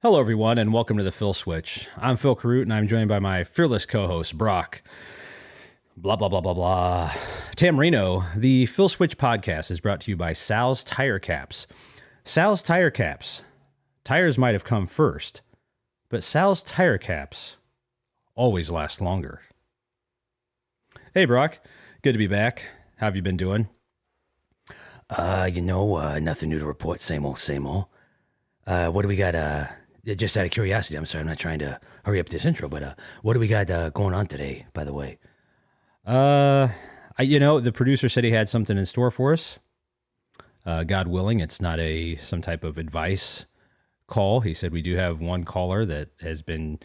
Hello, everyone, and welcome to the Phil Switch. I'm Phil Carute, and I'm joined by my fearless co-host, Brock. Blah, blah, blah, blah, blah. Tamrino, the Phil Switch podcast is brought to you by Sal's Tire Caps. Sal's Tire Caps. Tires might have come first, but Sal's Tire Caps always last longer. Hey, Brock. Good to be back. How have you been doing? Nothing new to report. Same old, same old. What do we got? Just out of curiosity, I'm sorry, I'm not trying to hurry up this intro, but what do we got going on today, by the way? The producer said he had something in store for us. God willing, it's not some type of advice call. He said we do have one caller that has been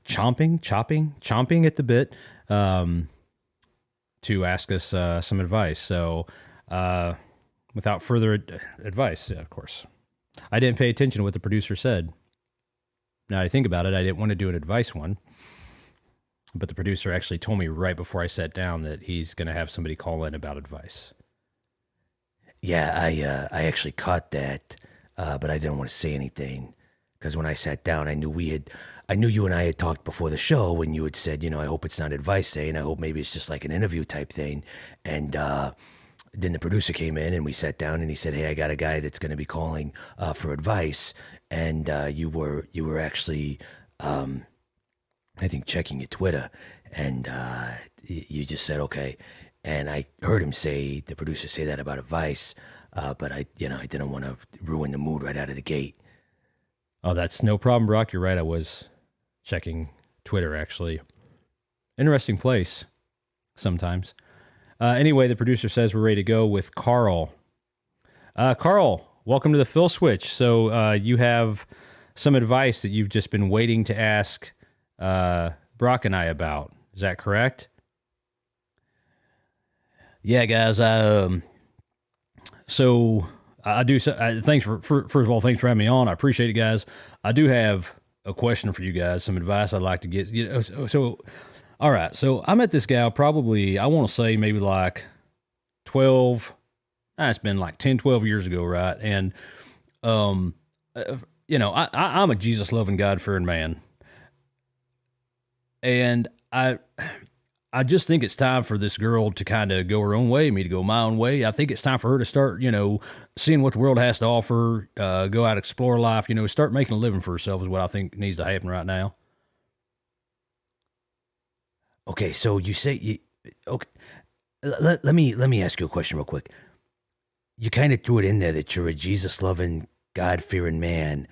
chomping at the bit to ask us some advice. So, without further advice, of course, I didn't pay attention to what the producer said. Now I think about it, I didn't want to do an advice one, but the producer actually told me right before I sat down that he's going to have somebody call in about advice. Yeah, I actually caught that, but I didn't want to say anything because when I sat down, I knew you and I had talked before the show, and you had said, I hope it's not advice saying, I hope maybe it's just like an interview type thing, and then the producer came in and we sat down and he said, hey, I got a guy that's going to be calling for advice. And you were actually, I think, checking your Twitter, and you just said, okay. And I heard the producer say that about advice, but I didn't want to ruin the mood right out of the gate. Oh, that's no problem, Brock. You're right. I was checking Twitter, actually. Interesting place sometimes. Anyway, the producer says we're ready to go with Carl. Carl, welcome to the Phil Switch. So you have some advice that you've just been waiting to ask Brock and I about. Is that correct? Yeah, guys. So I do. Thanks for first of all, thanks for having me on. I appreciate it, guys. I do have a question for you guys. Some advice I'd like to get. So all right. So I met this gal probably, I want to say maybe like 12. It's been like 10, 12 years ago, right? And, I'm a Jesus-loving, God-fearing man. And I just think it's time for this girl to kind of go her own way, me to go my own way. I think it's time for her to start, seeing what the world has to offer, go out, explore life, start making a living for herself is what I think needs to happen right now. Okay, so you say, okay, let me ask you a question real quick. You kind of threw it in there that you're a Jesus-loving, God-fearing man.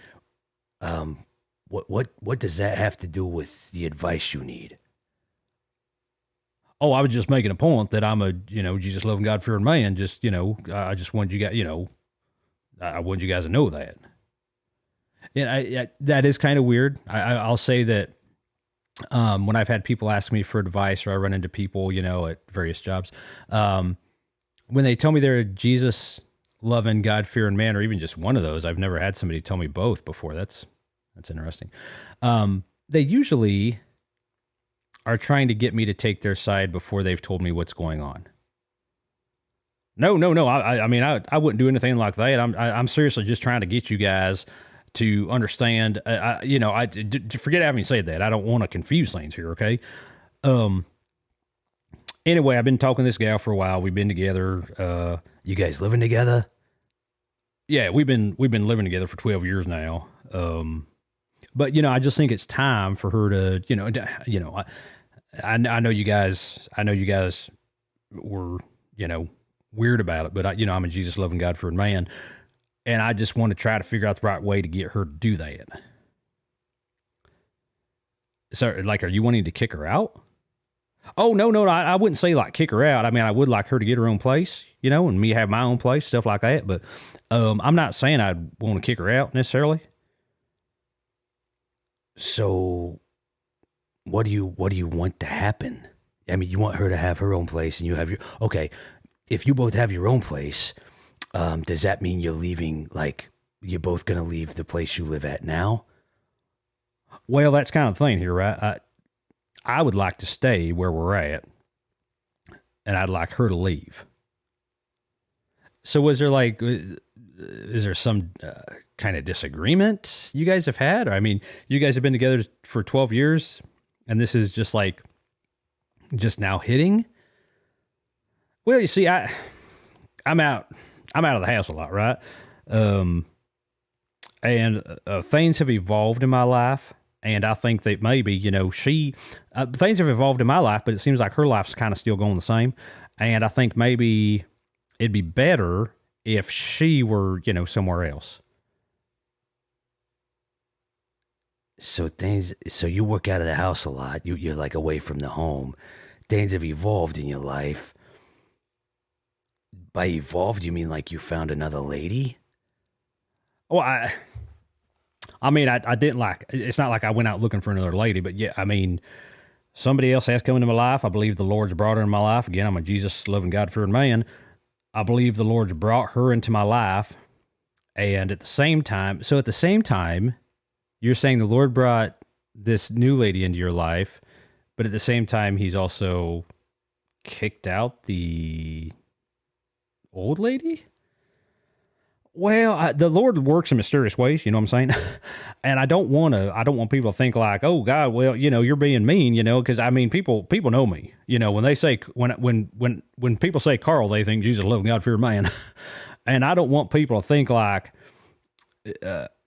What does that have to do with the advice you need? Oh, I was just making a point that I'm a, Jesus-loving, God-fearing man. Just, I just wanted you guys, I wanted you guys to know that. And that is kind of weird. I'll say that when I've had people ask me for advice or I run into people, at various jobs, when they tell me they're a Jesus-loving, God-fearing man, or even just one of those, I've never had somebody tell me both before. That's interesting. They usually are trying to get me to take their side before they've told me what's going on. No. I wouldn't do anything like that. I'm seriously just trying to get you guys to understand. Forget having said that. I don't want to confuse things here. Okay. Anyway, I've been talking to this gal for a while. We've been together. You guys living together? Yeah, we've been living together for 12 years now. But I just think it's time for her to, I know you guys were, weird about it, but I'm a Jesus loving, God fearing man. And I just want to try to figure out the right way to get her to do that. So like, are you wanting to kick her out? Oh, no, I wouldn't say like kick her out. I mean, I would like her to get her own place, and me have my own place, stuff like that. But I'm not saying I'd want to kick her out necessarily. So what do you want to happen? I mean, you want her to have her own place and you have okay. If you both have your own place, does that mean you're leaving, like you're both going to leave the place you live at now? Well, that's kind of the thing here, right? I would like to stay where we're at, and I'd like her to leave. So was there like, is there some kind of disagreement you guys have had? I mean, you guys have been together for 12 years and this is just like, just now hitting? Well, you see, I'm out, I'm out of the house a lot, right? Um, and things have evolved in my life. And I think that maybe, things have evolved in my life, but it seems like her life's kind of still going the same. And I think maybe it'd be better if she were, somewhere else. So you work out of the house a lot. You're like away from the home. Things have evolved in your life. By evolved, you mean like you found another lady? Well, I didn't like, it's not like I went out looking for another lady, but yeah, I mean, somebody else has come into my life. I believe the Lord's brought her in my life. Again, I'm a Jesus loving, God fearing man. I believe the Lord's brought her into my life. And at the same time, you're saying the Lord brought this new lady into your life, but at the same time, he's also kicked out the old lady? Well, the Lord works in mysterious ways, you know what I'm saying? And I don't want people to think like, oh God, well, you're being mean, because I mean, people know me, when they say, when people say Carl, they think Jesus, loving God, fearing man. And I don't want people to think like,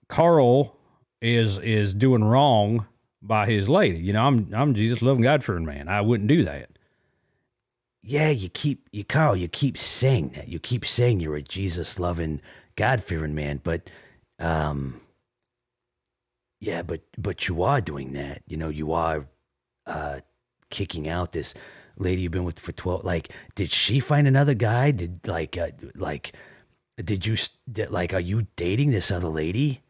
Carl is doing wrong by his lady. I'm Jesus, loving God, fearing man. I wouldn't do that. Yeah, Carl, you keep saying that. You keep saying you're a Jesus loving, God fearing man, but yeah, but you are doing that. You are kicking out this lady you've been with for 12. Like, did she find another guy? Are you dating this other lady?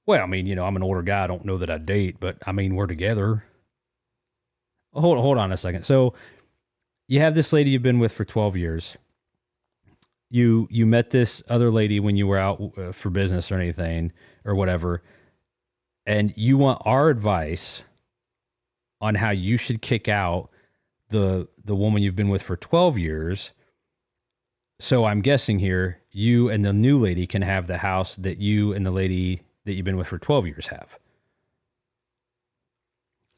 Well, I mean, I'm an older guy. I don't know that I date, but I mean, we're together. Hold on a second. So you have this lady you've been with for 12 years. You met this other lady when you were out for business or anything or whatever, and you want our advice on how you should kick out the woman you've been with for 12 years. So I'm guessing here, you and the new lady can have the house that you and the lady that you've been with for 12 years have.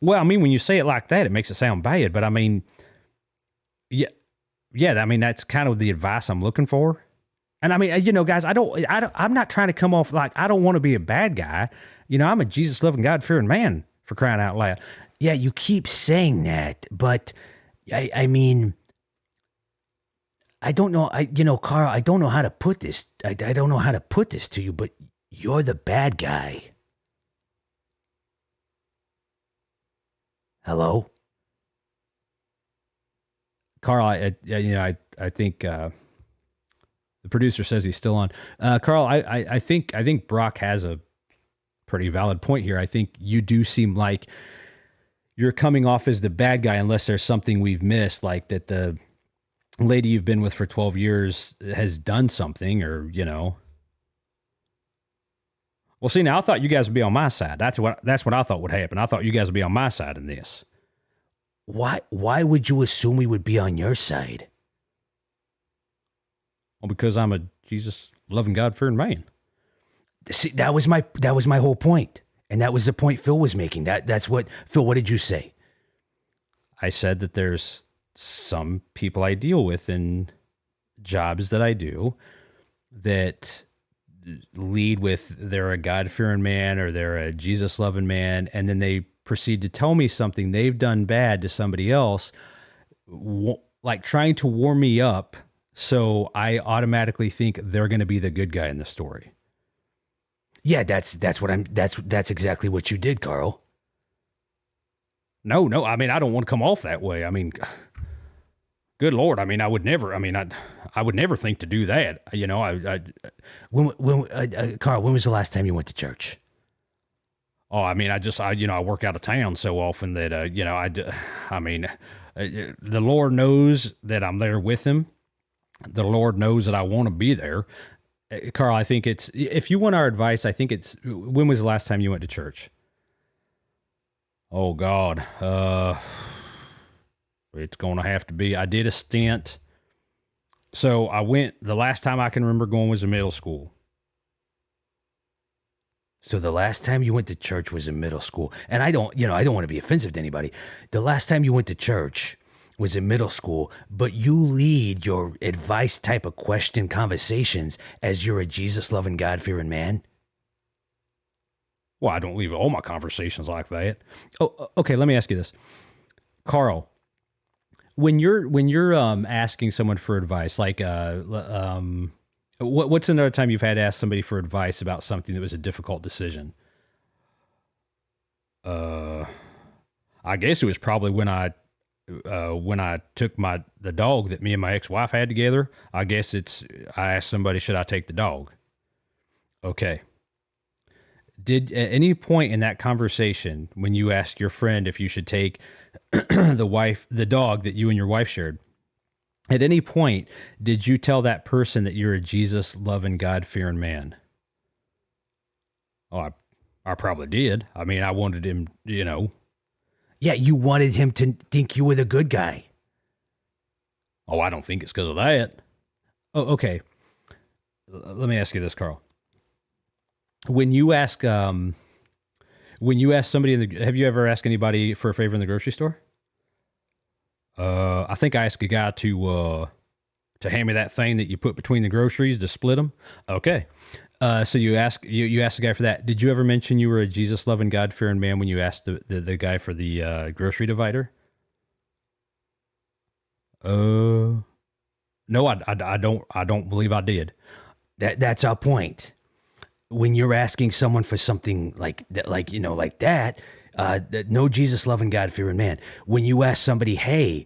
Well, I mean, when you say it like that, it makes it sound bad, but I mean, yeah, I mean, that's kind of the advice I'm looking for. And I mean, guys, I'm not trying to come off like I don't want to be a bad guy. I'm a Jesus loving, God fearing man, for crying out loud. Yeah, you keep saying that, but I mean, I don't know. Carl, I don't know how to put this. I don't know how to put this to you, but you're the bad guy. Hello? Carl, I think the producer says he's still on. Carl, I think Brock has a pretty valid point here. I think you do seem like you're coming off as the bad guy unless there's something we've missed, like that the lady you've been with for 12 years has done something or. Well, see, now I thought you guys would be on my side. That's what I thought would happen. I thought you guys would be on my side in this. Why would you assume we would be on your side? Well, because I'm a Jesus loving, God fearing man. See, that was my whole point. And that was the point Phil was making. That's what Phil, what did you say? I said that there's some people I deal with in jobs that I do that lead with they're a God-fearing man or they're a Jesus-loving man, and then they proceed to tell me something they've done bad to somebody else, like trying to warm me up, so I automatically think they're going to be the good guy in the story. Yeah, that's exactly what you did, Carl. No, I mean, I don't want to come off that way. I mean, good Lord. I mean, I would never think to do that. Carl, when was the last time you went to church? Oh, I mean, I work out of town so often that, the Lord knows that I'm there with him. The Lord knows that I want to be there. Carl, I think if you want our advice, I think when was the last time you went to church? Oh God. It's going to have to be, I did a stint So I went, the last time I can remember going was in middle school. So the last time you went to church was in middle school. And I don't want to be offensive to anybody. The last time you went to church was in middle school, but you lead your advice type of question conversations as you're a Jesus loving, God fearing man. Well, I don't leave all my conversations like that. Oh, okay. Let me ask you this, Carl. When you're asking someone for advice, like what's another time you've had to ask somebody for advice about something that was a difficult decision? Uh, I guess it was probably when I took the dog that me and my ex wife had together. I asked somebody, should I take the dog? Okay. Did at any point in that conversation when you asked your friend if you should take the dog that you and your wife shared, at any point did you tell that person that you're a Jesus loving, God fearing man? Oh, I probably did. I mean, I wanted him, Yeah, you wanted him to think you were the good guy. Oh, I don't think it's because of that. Oh, okay. Let me ask you this, Carl. When you ask, somebody have you ever asked anybody for a favor in the grocery store? I think I asked a guy to hand me that thing that you put between the groceries to split them. Okay. So you asked the guy for that. Did you ever mention you were a Jesus loving, God fearing man when you asked the guy for the grocery divider? No, I don't believe I did. That's our point. When you're asking someone for something like that, like that, no Jesus loving, God fearing man. When you ask somebody, hey,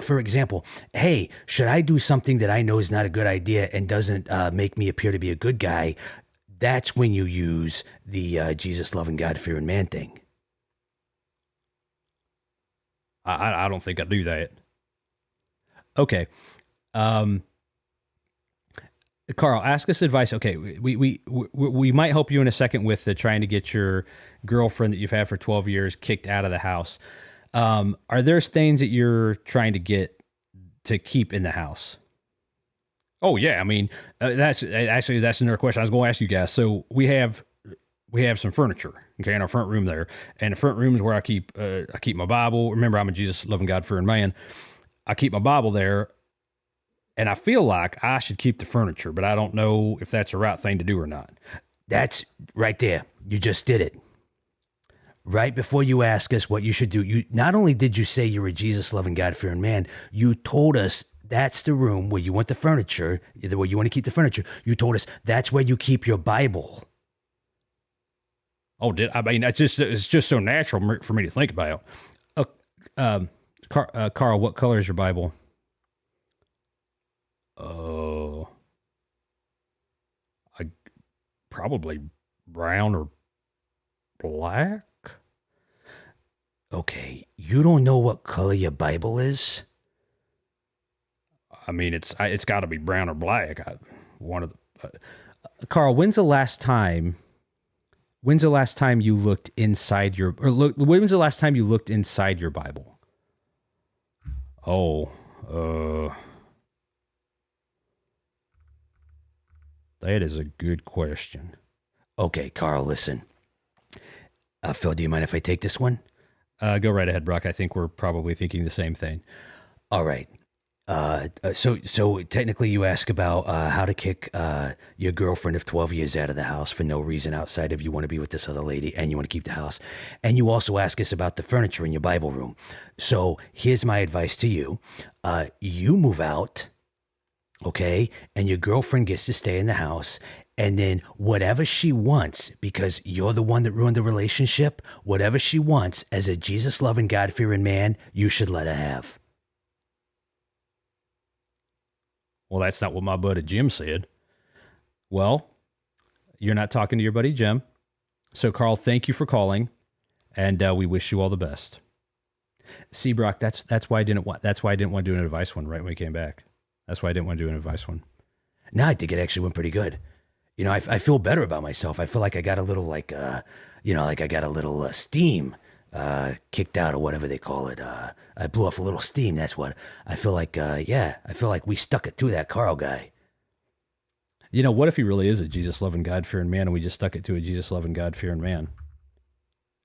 for example, hey, should I do something that I know is not a good idea and doesn't make me appear to be a good guy? That's when you use the Jesus loving, God fearing man thing. I don't think I do that. Okay. Um, Carl, ask us advice. Okay, we might help you in a second with trying to get your girlfriend that you've had for 12 years kicked out of the house. Are there things that you're trying to get to keep in the house? Oh yeah, I mean that's another question I was going to ask you guys. So we have some furniture, okay, in our front room there, and the front room is where I keep my Bible. Remember, I'm a Jesus loving, God fearing man. I keep my Bible there. And I feel like I should keep the furniture, but I don't know if that's the right thing to do or not. That's right there. You just did it. Right before you ask us what you should do, you not only did you say you're a Jesus loving, God fearing man, you told us that's the room where you want the furniture, where you want to keep the furniture. You told us that's where you keep your Bible. Oh, I mean, it's just so natural for me to think about. Carl, what color is your Bible? I probably brown or black. Okay, you don't know what color your Bible is? I mean, it's got to be brown or black. One of the. Carl, when's the last time you looked inside when's the last time you looked inside your Bible? Oh, that is a good question. Okay, Carl, listen. Phil, do you mind if I take this one? Go right ahead, Brock. I think we're probably thinking the same thing. All right. So technically you ask about how to kick your girlfriend of 12 years out of the house for no reason outside of you want to be with this other lady and you want to keep the house. And you also ask us about the furniture in your Bible room. So here's my advice to you. You move out, okay, and your girlfriend gets to stay in the house. And then whatever she wants, because you're the one that ruined the relationship, whatever she wants as a Jesus-loving, God-fearing man, you should let her have. Well, that's not what my buddy Jim said. Well, you're not talking to your buddy Jim. So, Carl, thank you for calling, and we wish you all the best. See, Brock, that's why I didn't want to do an advice one right when we came back. That's why I didn't want to do an advice one. No, I think it actually went pretty good. You know, I feel better about myself. I feel like I got a little I got a little steam kicked out or whatever they call it. I blew off a little steam. That's what I feel like. Yeah, I feel like we stuck it to that Carl guy. You know, what if he really is a Jesus loving, God fearing man and we just stuck it to a Jesus loving, God fearing man?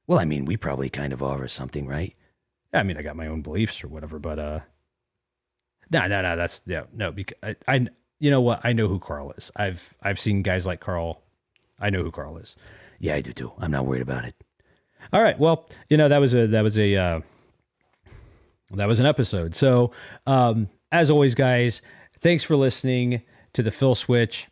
Well, I mean, we probably kind of are or something, right? I mean, I got my own beliefs or whatever, but no, that's yeah, no, because I you know what? I know who Carl is. I've seen guys like Carl. I know who Carl is. Yeah, I do too. I'm not worried about it. All right. Well, you know, that was an episode. So, as always, guys, thanks for listening to the Phil Switch.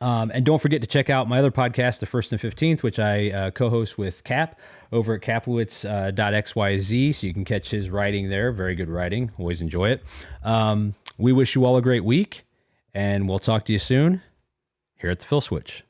And don't forget to check out my other podcast, The First and 15th, which I co-host with Cap over at Kaplowitz.xyz. So you can catch his writing there. Very good writing. Always enjoy it. We wish you all a great week, and we'll talk to you soon here at the Phil Switch.